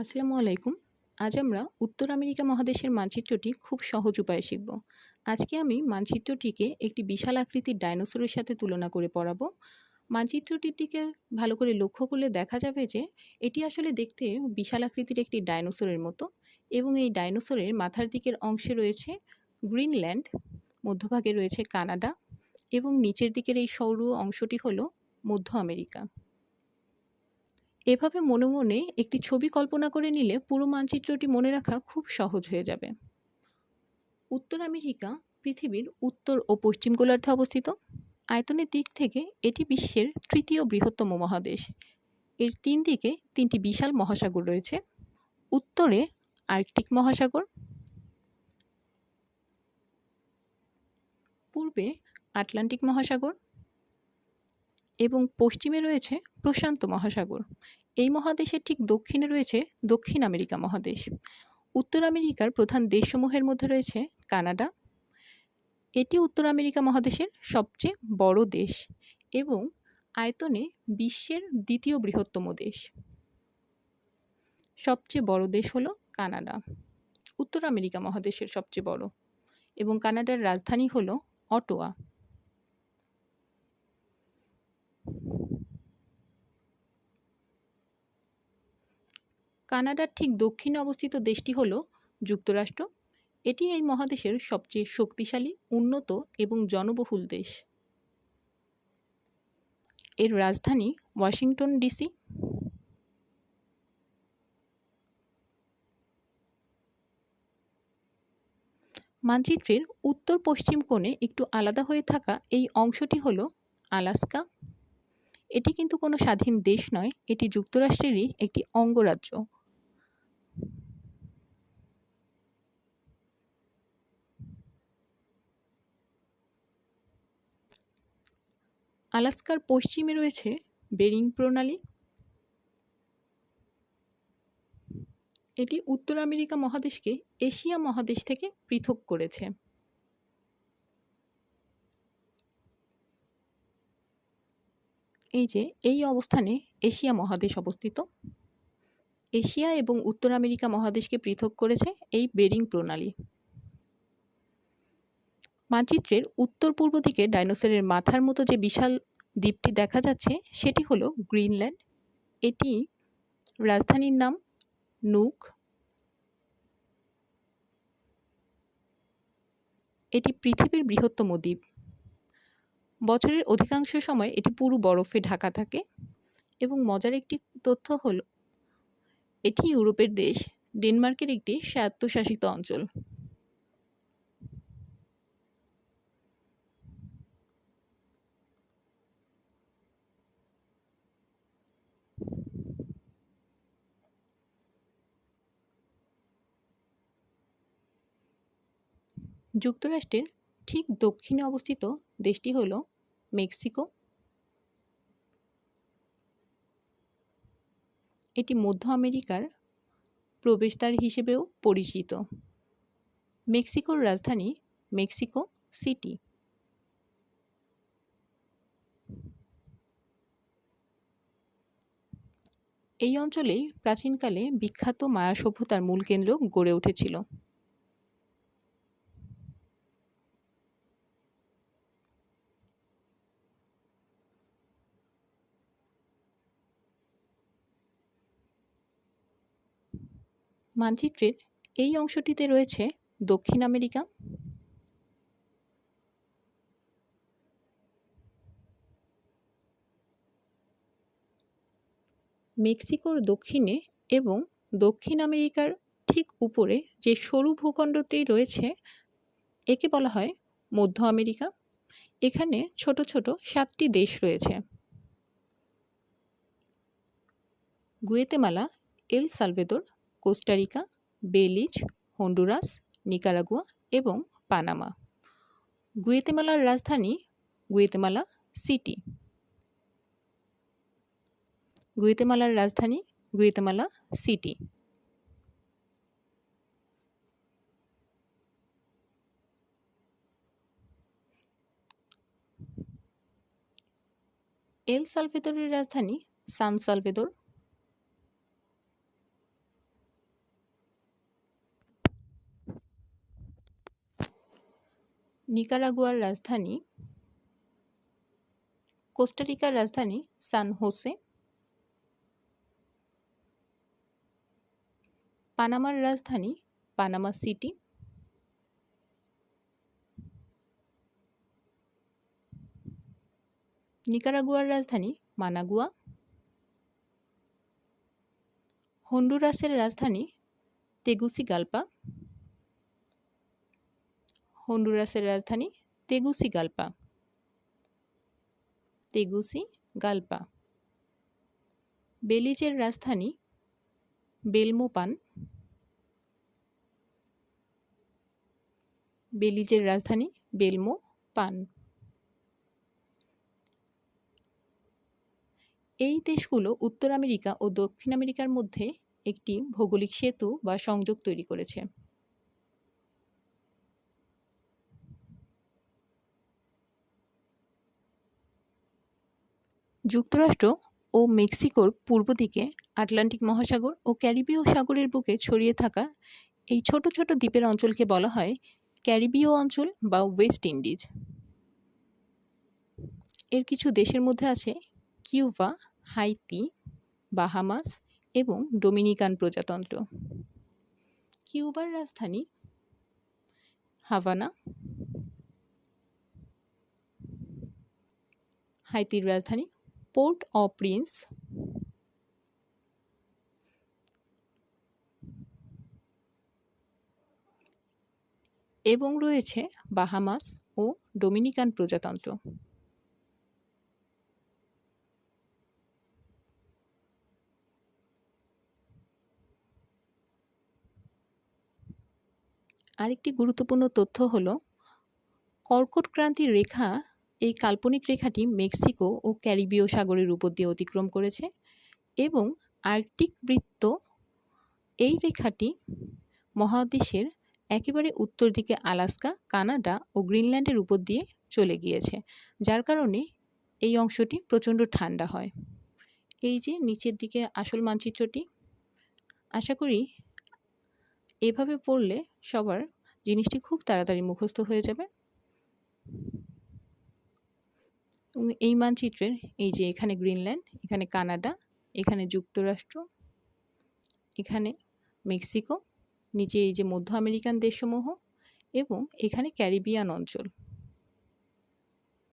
আসসালামু আলাইকুম। আজ আমরা উত্তর আমেরিকা মহাদেশের মানচিত্রটি খুব সহজ উপায়ে শিখব। আজকে আমি মানচিত্রটিকে একটি বিশাল আকৃতির ডাইনোসরের সাথে তুলনা করে পড়াবো। মানচিত্রটির দিকে ভালো করে লক্ষ্য করলে দেখা যাবে যে এটি আসলে দেখতে বিশাল আকৃতির একটি ডাইনোসরের মতো, এবং এই ডাইনোসরের মাথার দিকের অংশে রয়েছে গ্রিনল্যান্ড, মধ্যভাগে রয়েছে কানাডা, এবং নিচের দিকের এই সরু অংশটি হলো মধ্য আমেরিকা। এভাবে মনে মনে একটি ছবি কল্পনা করে নিলে পুরো মানচিত্রটি মনে রাখা খুব সহজ হয়ে যাবে। উত্তর আমেরিকা পৃথিবীর উত্তর ও পশ্চিম গোলার্ধে অবস্থিত। আয়তনের দিক থেকে এটি বিশ্বের তৃতীয় বৃহত্তম মহাদেশ। এর তিন দিকে তিনটি বিশাল মহাসাগর রয়েছে। উত্তরে আর্কটিক মহাসাগর, পূর্বে আটলান্টিক মহাসাগর এবং পশ্চিমে রয়েছে প্রশান্ত মহাসাগর। এই মহাদেশের ঠিক দক্ষিণে রয়েছে দক্ষিণ আমেরিকা মহাদেশ। উত্তর আমেরিকার প্রধান দেশসমূহের মধ্যে রয়েছে কানাডা। এটি উত্তর আমেরিকা মহাদেশের সবচেয়ে বড় দেশ এবং আয়তনে বিশ্বের দ্বিতীয় বৃহত্তম দেশ। সবচেয়ে বড় দেশ হলো কানাডা, উত্তর আমেরিকা মহাদেশের সবচেয়ে বড়, এবং কানাডার রাজধানী হলো অটোয়া। কানাডার ঠিক দক্ষিণে অবস্থিত দেশটি হলো যুক্তরাষ্ট্র। এটি এই মহাদেশের সবচেয়ে শক্তিশালী, উন্নত এবং জনবহুল দেশ। এর রাজধানী ওয়াশিংটন ডিসি। মানচিত্রের উত্তর পশ্চিম কোণে একটু আলাদা হয়ে থাকা এই অংশটি হলো আলাস্কা। এটি কিন্তু কোনো স্বাধীন দেশ নয়, এটি যুক্তরাষ্ট্রেরই একটি অঙ্গরাজ্য। আলাস্কার পশ্চিমে রয়েছে বেরিং প্রণালী। এটি উত্তর আমেরিকা মহাদেশকে এশিয়া মহাদেশ থেকে পৃথক করেছে। এই যে এই অবস্থানে এশিয়া মহাদেশ অবস্থিত। এশিয়া এবং উত্তর আমেরিকা মহাদেশকে পৃথক করেছে এই বেরিং প্রণালী। মানচিত্রের উত্তর পূর্ব দিকে ডাইনোসরের মাথার মতো যে বিশাল দ্বীপটি দেখা যাচ্ছে সেটি হলো গ্রিনল্যান্ড। এটি রাজধানীর নাম নুক। এটি পৃথিবীর বৃহত্তম দ্বীপ। বছরের অধিকাংশ সময় এটি পুরো বরফে ঢাকা থাকে, এবং মজার একটি তথ্য হলো এটি ইউরোপের দেশ ডেনমার্কের একটি স্বায়ত্তশাসিত অঞ্চল। যুক্তরাষ্ট্রের ঠিক দক্ষিণে অবস্থিত দেশটি হলো মেক্সিকো। এটি মধ্য আমেরিকার প্রবেশদ্বার হিসেবেও পরিচিত। মেক্সিকোর রাজধানী মেক্সিকো সিটি। এই অঞ্চলেই প্রাচীনকালে বিখ্যাত মায়া সভ্যতার মূল কেন্দ্র গড়ে উঠেছিল। মানচিত্রের এই অংশটিতে রয়েছে দক্ষিণ আমেরিকা। মেক্সিকোর দক্ষিণে এবং দক্ষিণ আমেরিকার ঠিক উপরে যে সরু ভূখণ্ডটি রয়েছে একে বলা হয় মধ্য আমেরিকা। এখানে ছোট ছোট 7টি দেশ রয়েছে: Guatemala, El Salvador, Costa Rica, Belize, Honduras, Nicaragua এবং পানামা। গুয়েতেমালার রাজধানী গুয়েতেমালা সিটি। গুয়েতেমালার রাজধানী গুয়েতেমালা সিটি। এল সালভেদরের রাজধানী সান সালভেদর। নিকারাগুয়ার রাজধানী, কোস্টারিকার রাজধানী সান হোসে, পানামার রাজধানী পানামা সিটি, নিকারাগুয়ার রাজধানী মানাগুয়া, হন্ডুরাসের রাজধানী তেগুসিগালপা, হন্ডুরাসের রাজধানী তেগুসিগালপা, তেগুসিগালপা, বেলিজের রাজধানী বেলমোপান, বেলিজের রাজধানী বেলমোপান। এই দেশগুলো উত্তর আমেরিকা ও দক্ষিণ আমেরিকার মধ্যে একটি ভৌগোলিক সেতু বা সংযোগ তৈরি করেছে। যুক্তরাষ্ট্র ও মেক্সিকোর পূর্ব দিকে আটলান্টিক মহাসাগর ও ক্যারিবীয় সাগরের বুকে ছড়িয়ে থাকা এই ছোট ছোট দ্বীপের অঞ্চলকে বলা হয় ক্যারিবীয় অঞ্চল বা ওয়েস্ট ইন্ডিজ। এর কিছু দেশের মধ্যে আছে কিউবা, হাইতি, বাহামাস এবং ডোমিনিকান প্রজাতন্ত্র। কিউবার রাজধানী হাভানা, হাইতির রাজধানী পোর্ট অ প্রিন্স, এবং রয়েছে বাহামাস ও ডোমিনিকান প্রজাতন্ত্র। আরেকটি গুরুত্বপূর্ণ তথ্য হলো কর্কট ক্রান্তির রেখা, এই কাল্পনিক রেখাটি মেক্সিকো ও ক্যারিবীয় সাগরের উপর দিয়ে অতিক্রম করেছে এবং আর্কটিক বৃত্ত, এই রেখাটি মহাদেশের একেবারে উত্তর দিকে আলাস্কা, কানাডা ও গ্রিনল্যান্ডের উপর দিয়ে চলে গিয়েছে, যার কারণে এই অংশটি প্রচণ্ড ঠান্ডা হয়। এই যে নিচের দিকে আসল মানচিত্রটি, আশা করি এভাবে পড়লে সবার জিনিসটি খুব তাড়াতাড়ি মুখস্থ হয়ে যাবে। এই মানচিত্রের এই যে এখানে গ্রিনল্যান্ড, এখানে কানাডা, এখানে যুক্তরাষ্ট্র, এখানে মেক্সিকো, নিচে এই যে মধ্য আমেরিকান দেশসমূহ এবং এখানে ক্যারিবিয়ান অঞ্চল।